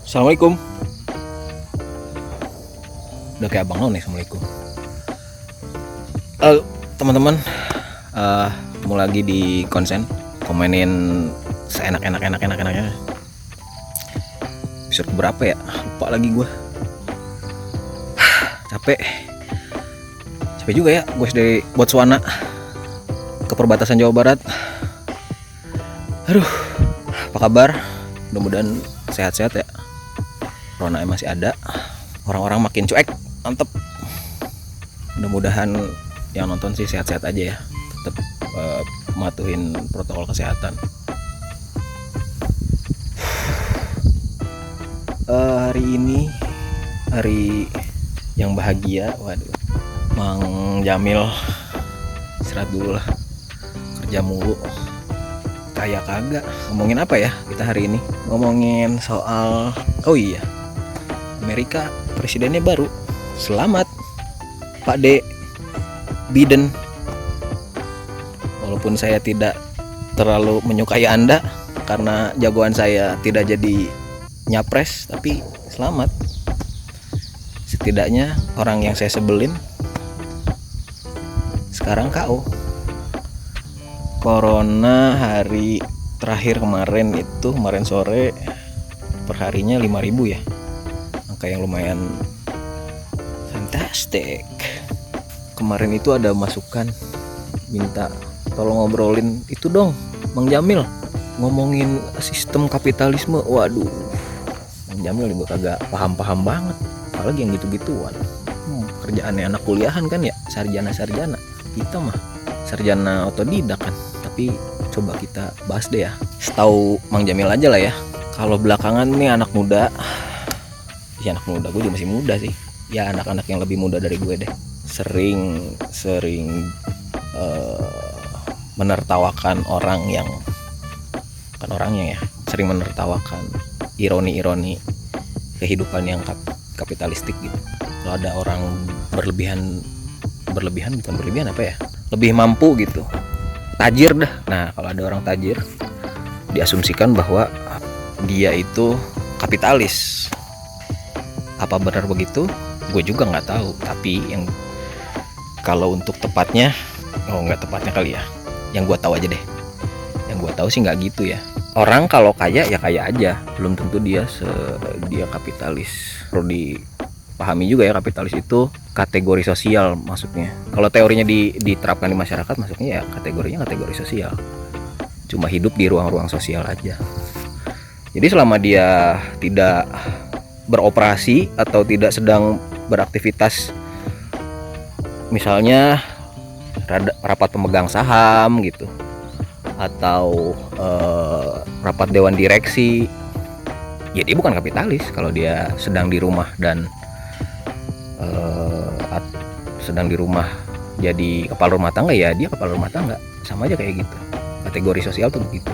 Assalamualaikum. Udah kayak abang lo nih, assalamualaikum. Teman-teman, ketemu lagi di konsen komenin seenak-enaknya. Episode berapa ya? Lupa lagi gue. Capek juga ya. Gue dari Botswana ke perbatasan Jawa Barat. Aduh, apa kabar? Mudah-mudahan sehat-sehat ya. Corona masih ada. Orang-orang makin cuek, mantep. Mudah-mudahan yang nonton sih sehat-sehat aja ya, tetap mematuhin protokol kesehatan. Hari ini hari yang bahagia. Waduh, Mang Jamil istirahat dulu lah, kerja mulu kayak kagak. Ngomongin apa ya kita hari ini? Ngomongin soal, oh iya, Amerika presidennya baru. Selamat Pak D Biden. Walaupun saya tidak terlalu menyukai Anda karena jagoan saya tidak jadi nyapres, tapi selamat. Setidaknya orang yang saya sebelin sekarang KO. Corona hari terakhir kemarin sore perharinya 5.000 ya, angka yang lumayan fantastic. Kemarin itu ada masukan minta tolong ngobrolin itu dong Mang Jamil, ngomongin sistem kapitalisme. Waduh, Mang Jamil juga kagak paham banget, apalagi yang gitu-gituan. Kerjaannya anak kuliahan kan ya, sarjana. Kita mah sarjana otodidak kan. Tapi coba kita bahas deh ya, setahu Mang Jamil aja lah ya. Kalau belakangan nih anak muda, gue juga masih muda sih ya, anak-anak yang lebih muda dari gue deh, sering menertawakan orang yang kan orangnya ya, sering menertawakan ironi kehidupan yang kapitalistik gitu. Kalau ada orang berlebihan apa ya, lebih mampu gitu, tajir dah. Nah, kalau ada orang tajir diasumsikan bahwa dia itu kapitalis. Apa benar begitu? Gue juga nggak tahu. Tapi yang kalau untuk tepatnya, nggak tepatnya kali ya. Yang gue tahu aja deh. Yang gue tahu sih nggak gitu ya. Orang kalau kaya ya kaya aja, belum tentu dia kapitalis. Perlu dipahami juga ya, kapitalis itu kategori sosial masuknya. Kalau teorinya diterapkan di masyarakat, masuknya ya kategorinya kategori sosial. Cuma hidup di ruang-ruang sosial aja. Jadi selama dia tidak beroperasi atau tidak sedang beraktivitas, misalnya rapat pemegang saham gitu, atau rapat dewan direksi, ya dia bukan kapitalis. Kalau dia sedang di rumah dan sedang di rumah jadi kepala rumah tangga, ya dia kepala rumah tangga, sama aja kayak gitu. Kategori sosial tuh begitu.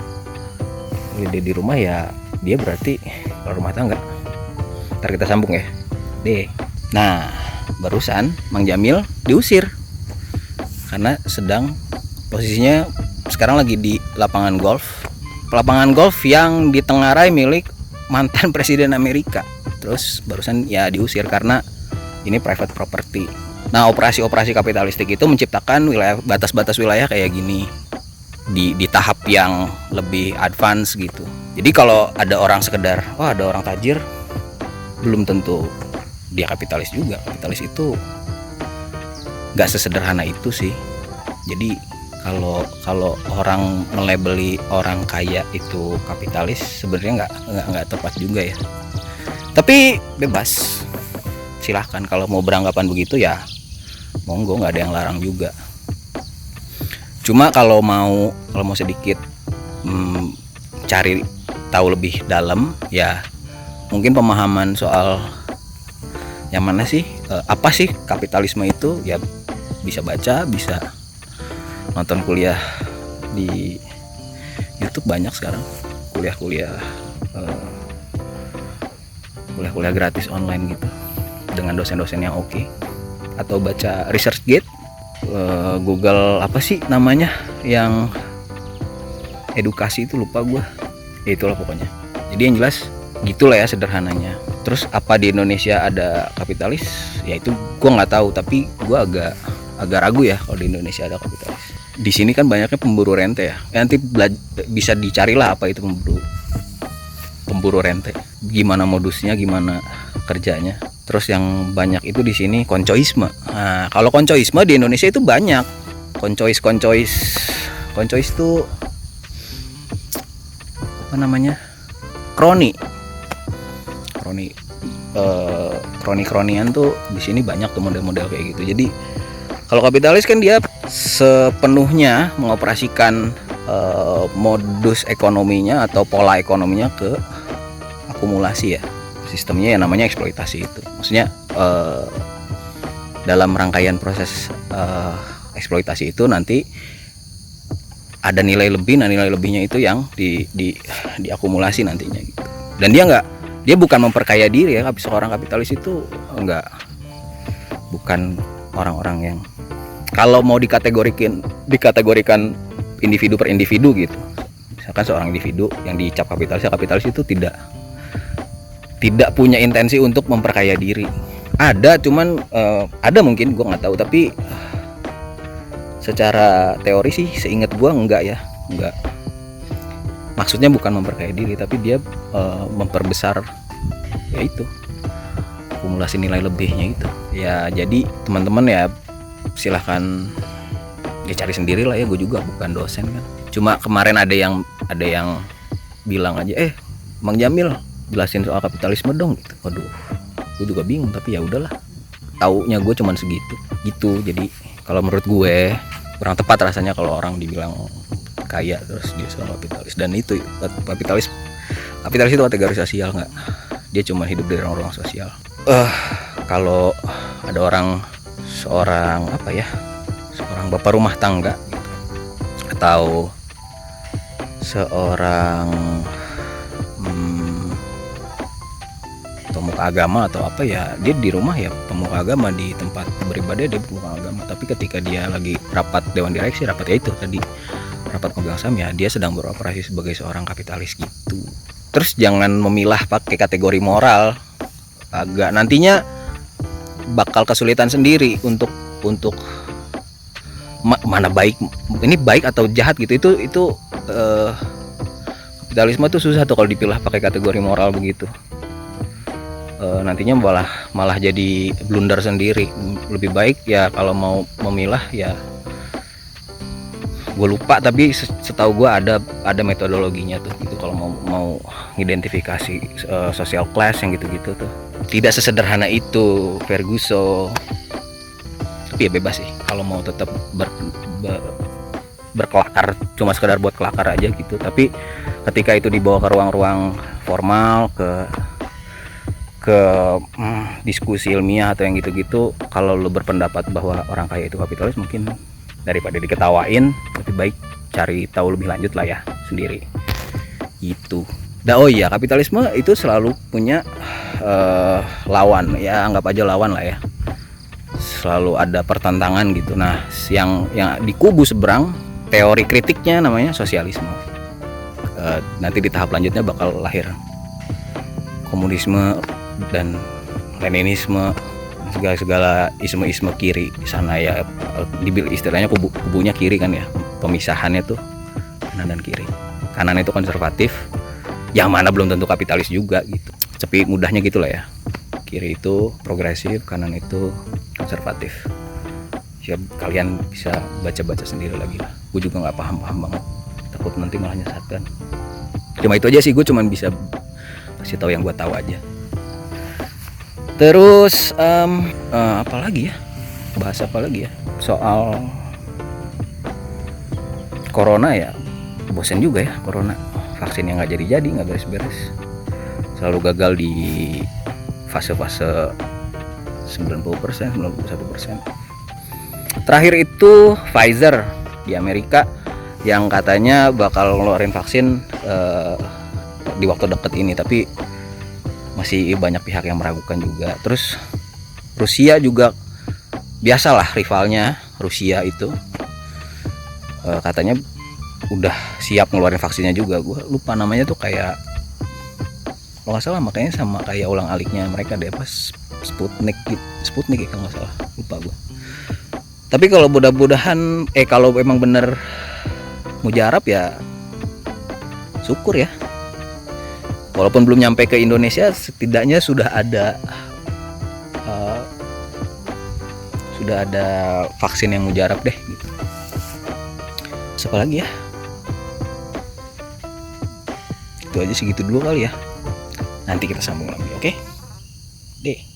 Kalau dia di rumah ya dia berarti kepala rumah tangga. Ntar kita sambung ya deh. Nah, barusan Mang Jamil diusir karena posisinya sekarang lagi di lapangan golf yang ditengarai milik mantan presiden Amerika. Terus barusan ya diusir karena ini private property. Nah, operasi kapitalistik itu menciptakan batas-batas wilayah kayak gini di tahap yang lebih advance gitu. Jadi kalau ada orang sekedar, ada orang tajir, belum tentu dia kapitalis juga. Kapitalis itu nggak sesederhana itu sih. Jadi kalau orang melabeli orang kaya itu kapitalis, sebenarnya nggak tepat juga ya. Tapi bebas, silahkan kalau mau beranggapan begitu ya, monggo, nggak ada yang larang juga. Cuma kalau mau sedikit cari tahu lebih dalam ya, mungkin pemahaman soal yang mana sih, apa sih kapitalisme itu, ya bisa baca, bisa nonton kuliah di YouTube, banyak sekarang kuliah gratis online gitu dengan dosen-dosen yang oke. Atau baca ResearchGate, Google apa sih namanya yang edukasi itu, lupa gue, ya itulah pokoknya. Jadi yang jelas Gitulah ya sederhananya. Terus apa di Indonesia ada kapitalis? Ya itu gue nggak tahu, tapi gue agak ragu ya kalau di Indonesia ada kapitalis. Di sini kan banyaknya pemburu rente ya. Nanti bisa dicarilah apa itu pemburu rente. Gimana modusnya, gimana kerjanya. Terus yang banyak itu di sini koncoisme. Nah, kalau koncoisme di Indonesia itu banyak. Koncois itu apa namanya? Kronian tuh di sini banyak tuh model-model kayak gitu. Jadi kalau kapitalis kan dia sepenuhnya mengoperasikan modus ekonominya atau pola ekonominya ke akumulasi ya. Sistemnya yang namanya eksploitasi itu. Maksudnya dalam rangkaian proses eksploitasi itu nanti ada nilai lebih. Nah, nilai lebihnya itu yang diakumulasi nantinya gitu. Dan dia bukan memperkaya diri ya. Seorang kapitalis itu bukan orang-orang yang, kalau mau dikategorikan individu per individu gitu. Misalkan seorang individu yang dicap kapitalis itu tidak punya intensi untuk memperkaya diri. Ada, cuman ada mungkin, gue nggak tahu, tapi secara teori sih seingat gue enggak. Maksudnya bukan memperkaya diri, tapi dia memperbesar ya itu akumulasi nilai lebihnya itu. Ya jadi teman-teman ya silahkan ya cari sendiri lah ya. Gue juga bukan dosen kan. Cuma kemarin ada yang bilang aja, Bang Jamil jelasin soal kapitalisme dong gitu. Waduh, gue juga bingung, tapi ya udahlah. Taunya gue cuman segitu gitu. Jadi kalau menurut gue kurang tepat rasanya kalau orang dibilang kaya terus dia seorang kapitalis. Dan itu kapitalis itu kategori sosial, nggak, dia cuma hidup dari ruang sosial. Kalau ada seorang bapak rumah tangga gitu, atau seorang pemuka agama atau apa ya, dia di rumah ya pemuka agama, di tempat beribadah dia pemuka agama, tapi ketika dia lagi rapat dewan direksi, rapat ya itu tadi, rapat pemegang saham, ya dia sedang beroperasi sebagai seorang kapitalis gitu. Terus jangan memilah pakai kategori moral, agak nantinya bakal kesulitan sendiri untuk mana baik, ini baik atau jahat gitu. Itu kapitalisme tuh susah tuh kalau dipilah pakai kategori moral begitu. Nantinya malah jadi blunder sendiri. Lebih baik ya kalau mau memilah ya, gue lupa tapi setahu gue ada metodologinya tuh gitu. Kalau mau identifikasi social class yang gitu-gitu tuh tidak sesederhana itu Ferguson. Tapi ya bebas sih kalau mau tetap berkelakar, cuma sekedar buat kelakar aja gitu. Tapi ketika itu dibawa ke ruang-ruang formal, ke diskusi ilmiah atau yang gitu-gitu, kalau lu berpendapat bahwa orang kaya itu kapitalis, mungkin daripada diketawain lebih baik cari tahu lebih lanjut lah ya sendiri gitu. Oh iya, kapitalisme itu selalu punya lawan ya, anggap aja lawan lah ya, selalu ada pertentangan gitu. Nah, yang di kubu seberang teori kritiknya namanya sosialisme. Nanti di tahap lanjutnya bakal lahir komunisme dan Leninisme, segala isme kiri di sana ya. Istilahnya kubunya kiri kan ya, pemisahannya tuh kanan dan kiri. Kanan itu konservatif, yang mana belum tentu kapitalis juga gitu, tapi mudahnya gitulah ya. Kiri itu progresif, kanan itu konservatif. Ya kalian bisa baca sendiri lagi lah. Gue juga nggak paham banget, takut nanti malah nyesatkan. Cuma itu aja sih, gue cuman bisa kasih tahu yang gue tahu aja. Terus apa lagi ya? Bahas apa lagi ya? Soal corona ya, bosen juga ya corona. Vaksin yang nggak jadi nggak beres-beres. Selalu gagal di fase-fase 90%, 91%. Terakhir itu Pfizer di Amerika yang katanya bakal ngeluarin vaksin di waktu dekat ini, tapi masih banyak pihak yang meragukan juga. Terus Rusia juga, biasalah rivalnya Rusia itu, katanya udah siap ngeluarin vaksinnya juga. Gue lupa namanya tuh, kayak kalau nggak salah, makanya sama kayak ulang-aliknya mereka deh, pas Sputnik gitu. Sputnik ya kalau nggak salah, lupa gue. Tapi kalau mudah-mudahan kalau emang bener mujarab ya syukur ya, walaupun belum nyampe ke Indonesia, setidaknya sudah ada vaksin yang mujarab deh gitu. Siapa lagi ya, itu aja segitu dulu kali ya, nanti kita sambung lagi, oke? Deh.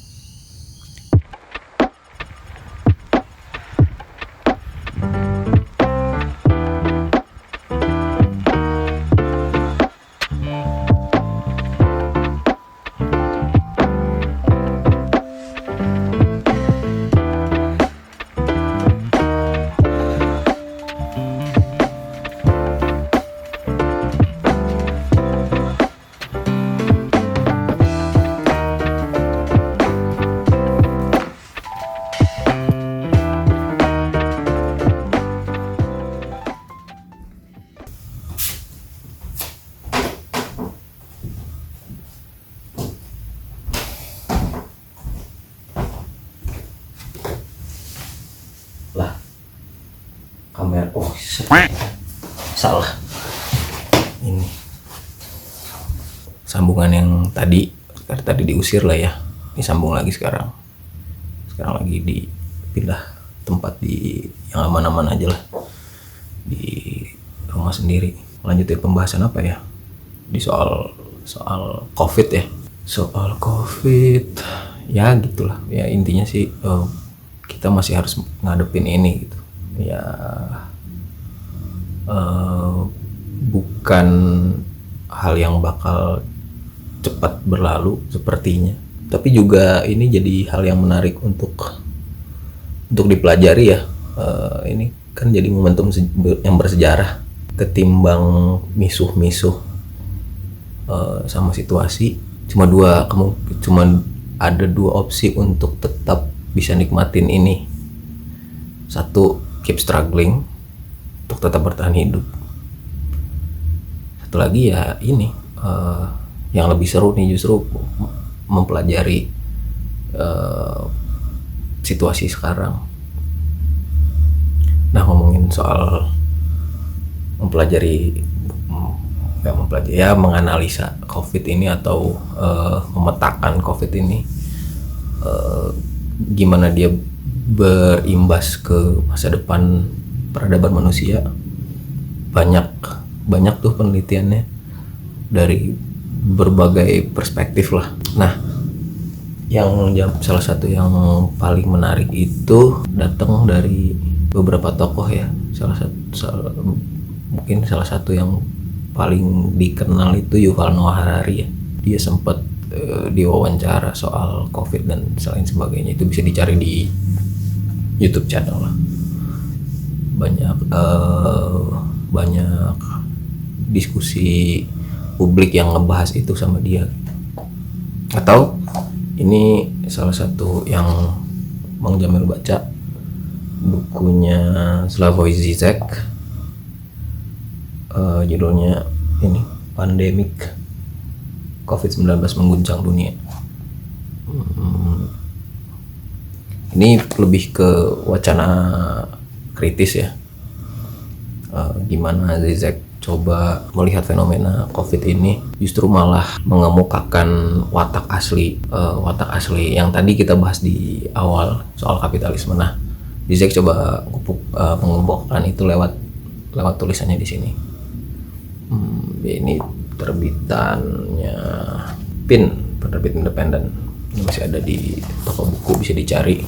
Lah, kamera, salah, ini sambungan yang tadi diusir lah ya, disambung lagi sekarang lagi dipindah tempat di yang aman-aman aja lah, di rumah sendiri. Lanjutin pembahasan apa ya, di soal COVID ya, soal COVID ya gitulah ya, intinya sih kita masih harus ngadepin ini gitu ya, bukan hal yang bakal cepat berlalu sepertinya, tapi juga ini jadi hal yang menarik untuk dipelajari ya. Ini kan jadi momentum yang bersejarah, ketimbang misuh-misuh sama situasi. Cuma ada dua opsi untuk tetap bisa nikmatin ini. Satu, keep struggling untuk tetap bertahan hidup. Satu lagi ya ini, yang lebih seru nih justru mempelajari situasi sekarang. Nah, ngomongin soal menganalisa COVID ini atau memetakan COVID ini, gimana dia berimbas ke masa depan peradaban manusia. Banyak tuh penelitiannya dari berbagai perspektif lah. Nah, salah satu yang paling menarik itu datang dari beberapa tokoh ya. Mungkin salah satu yang paling dikenal itu Yuval Noah Harari ya. Dia sempat diwawancara soal COVID dan selain sebagainya, itu bisa dicari di YouTube channel lah. Banyak diskusi publik yang ngebahas itu sama dia. Atau ini salah satu yang Bang Jamil baca, bukunya Slavoj Zizek, judulnya ini Pandemic COVID-19 Mengguncang Dunia. Ini lebih ke wacana kritis ya, gimana Zizek coba melihat fenomena COVID ini justru malah mengemukakan watak asli yang tadi kita bahas di awal soal kapitalisme. Nah, Zizek coba mengemukakan itu lewat tulisannya di sini. Ini terbitannya PIN, penerbit independen. Ini masih ada di toko buku, bisa dicari.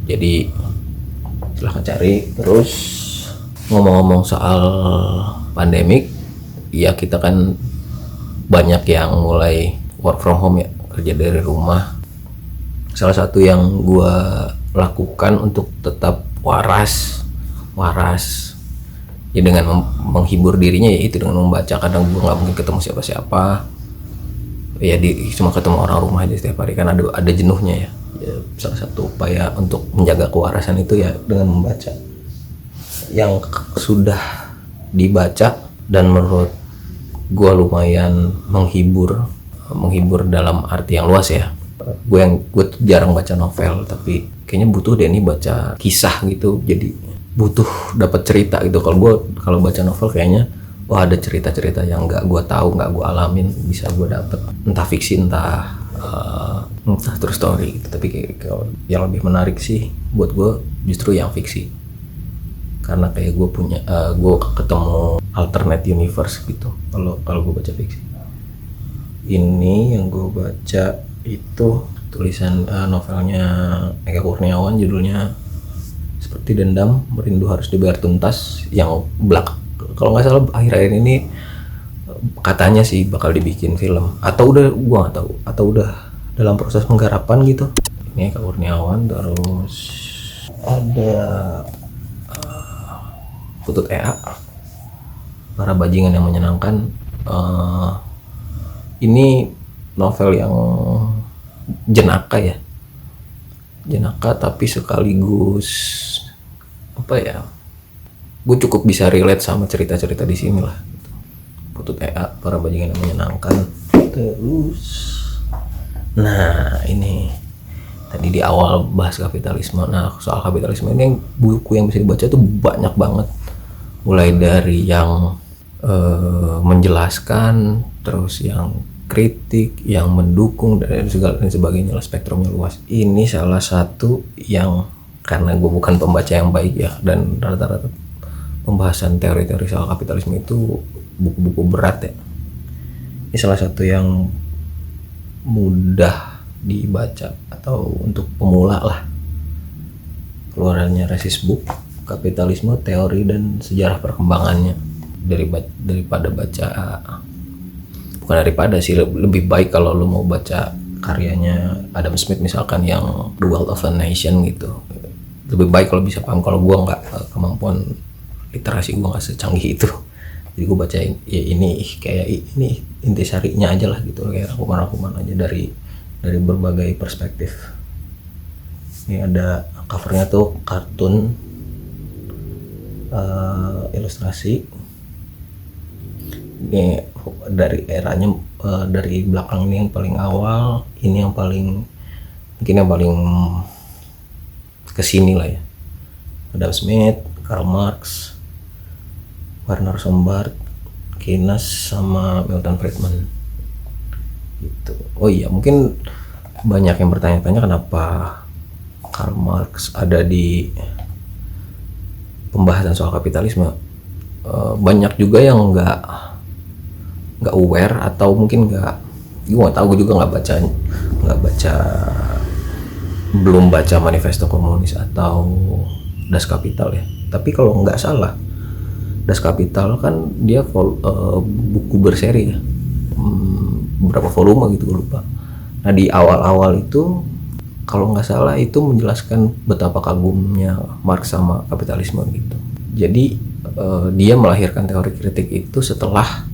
Jadi silahkan cari. Terus ngomong-ngomong soal pandemik, ya kita kan banyak yang mulai work from home ya, kerja dari rumah. Salah satu yang gua lakukan untuk tetap waras ya dengan menghibur dirinya, yaitu dengan membaca. Kadang gua nggak mungkin ketemu siapa-siapa ya, cuma ketemu orang rumah aja setiap hari, kan ada jenuhnya ya. Salah satu upaya untuk menjaga kewarasan itu ya dengan membaca yang sudah dibaca dan menurut gue lumayan menghibur dalam arti yang luas ya. Gue tuh jarang baca novel, tapi kayaknya butuh deh nih baca kisah gitu, jadi butuh dapat cerita gitu. Kalau baca novel kayaknya wah ada cerita-cerita yang nggak gue tahu, nggak gue alamin, bisa gue dapet entah fiksi entah true story gitu. Tapi kayak yang lebih menarik sih buat gue justru yang fiksi, karena kayak gue ketemu alternate universe gitu kalau gue baca fiksi. Ini yang gue baca itu tulisan novelnya Eka Kurniawan, judulnya Seperti Dendam Merindu Harus Dibayar Tuntas, yang kalau nggak salah akhir-akhir ini katanya sih bakal dibikin film, atau udah, gue nggak tahu, atau udah dalam proses penggarapan gitu. Ini Eka Kurniawan. Terus ada Putut EA, Para Bajingan yang Menyenangkan. Ini novel yang jenaka ya, tapi sekaligus apa ya, gue cukup bisa relate sama cerita-cerita di sini lah. Putut EA, Para Bajingan yang Menyenangkan. Terus nah ini tadi di awal bahas kapitalisme. Nah soal kapitalisme ini buku yang bisa dibaca tuh banyak banget, mulai dari yang menjelaskan, terus yang kritik, yang mendukung, dan segala dan sebagainya lah, spektrumnya luas. Ini salah satu yang, karena gue bukan pembaca yang baik ya, dan rata-rata pembahasan teori-teori soal kapitalisme itu buku-buku berat ya. Ini salah satu yang mudah dibaca atau untuk pemula lah, keluarannya Resist Book, Kapitalisme, Teori dan Sejarah Perkembangannya. Daripada baca, bukan daripada sih, lebih baik kalau lu mau baca karyanya Adam Smith misalkan, yang The Wealth of a Nation gitu, lebih baik kalau bisa paham. Kalau gue nggak, kemampuan literasi gue nggak secanggih itu, jadi gue baca ya ini kayak ini intisarinya aja lah gitu, kayak rangkuman aja dari berbagai perspektif. Ini ada covernya tuh kartun, ilustrasi. Ini dari eranya, dari belakang ini yang paling awal, ini yang paling kesini lah ya. Adam Smith, Karl Marx, Werner Sombart, Keynes, sama Milton Friedman gitu. Oh iya, mungkin banyak yang bertanya-tanya kenapa Karl Marx ada di pembahasan soal kapitalisme. Banyak juga yang nggak aware, atau mungkin gue nggak tahu, gue juga belum baca Manifesto Komunis atau Das Kapital ya. Tapi kalau nggak salah, Das Kapital kan dia buku berseri ya, berapa volume gitu gue lupa. Nah di awal-awal itu kalau nggak salah itu menjelaskan betapa kagumnya Marx sama kapitalisme gitu. Jadi dia melahirkan teori kritik itu setelah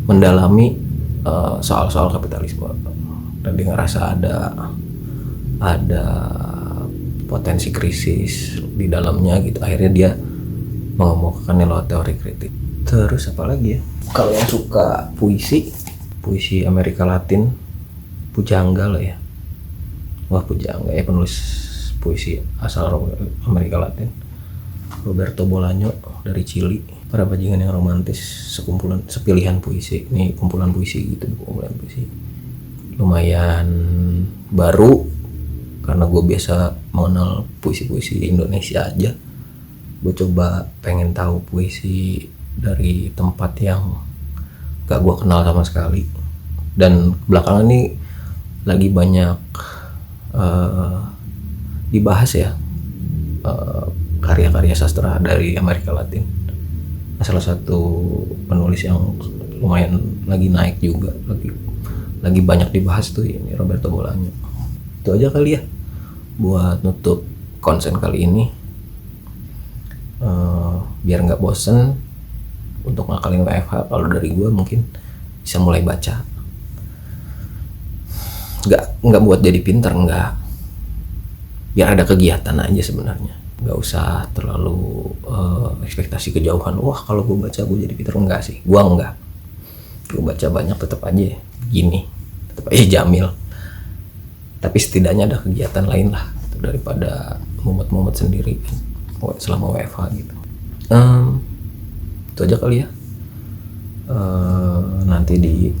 mendalami soal-soal kapitalisme, dan dia ngerasa ada potensi krisis di dalamnya gitu. Akhirnya dia mengemukakan lewat teori kritik. Terus apa lagi ya? Kalau yang suka puisi Amerika Latin, Pujangga lah ya. Wah Pujangga ya, penulis puisi asal Amerika Latin, Roberto Bolaño dari Chili. Para Bajingan yang Romantis, sepilihan puisi. Ini kumpulan puisi gitu, kumpulan puisi lumayan baru, karena gue biasa mengenal puisi-puisi Indonesia aja. Gue coba pengen tahu puisi dari tempat yang gak gue kenal sama sekali. Dan belakangan ini lagi banyak dibahas ya, karya-karya sastra dari Amerika Latin. Salah satu penulis yang lumayan lagi naik juga, lagi banyak dibahas tuh ini Roberto Bolaño. Itu aja kali ya buat nutup konsen kali ini, biar nggak bosen. Untuk ngakalin WFH, kalau dari gue mungkin bisa mulai baca, nggak buat jadi pinter, nggak, biar ada kegiatan aja sebenarnya. Nggak usah terlalu ekspektasi kejauhan. Wah kalau gue baca gue jadi pinter, enggak sih, gue enggak. gue baca banyak tetap aja gini, tetap aja Jamil. Tapi setidaknya ada kegiatan lain lah daripada mumet-mumet sendiri selama WFH gitu. Itu aja kali ya. Nanti di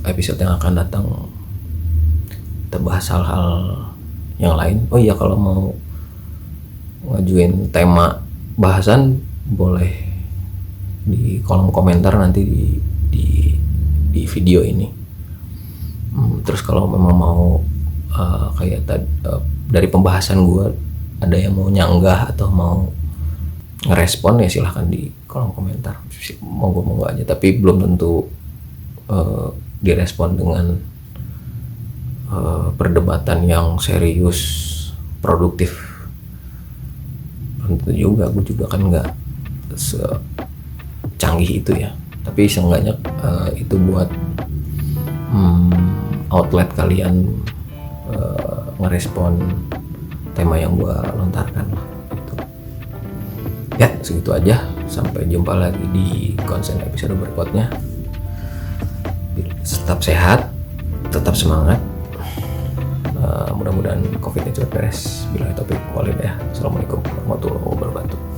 episode yang akan datang kita bahas hal-hal yang lain. Oh iya, kalau mau ngajuin tema bahasan boleh di kolom komentar nanti di video ini. Terus kalau memang mau dari pembahasan gue ada yang mau nyanggah atau mau ngerespon ya silahkan di kolom komentar, monggo aja, tapi belum tentu direspon dengan perdebatan yang serius produktif, belum tentu juga. Gue juga kan nggak secanggih itu ya, tapi seenggaknya itu buat outlet kalian ngerespon tema yang gue lontarkan lah gitu. Ya segitu aja, sampai jumpa lagi di konsen episode berikutnya. Tetap sehat, tetap semangat, mudah-mudahan COVID-nya cepat beres. Billahi taufiq wal hidayah. Assalamualaikum warahmatullahi wabarakatuh.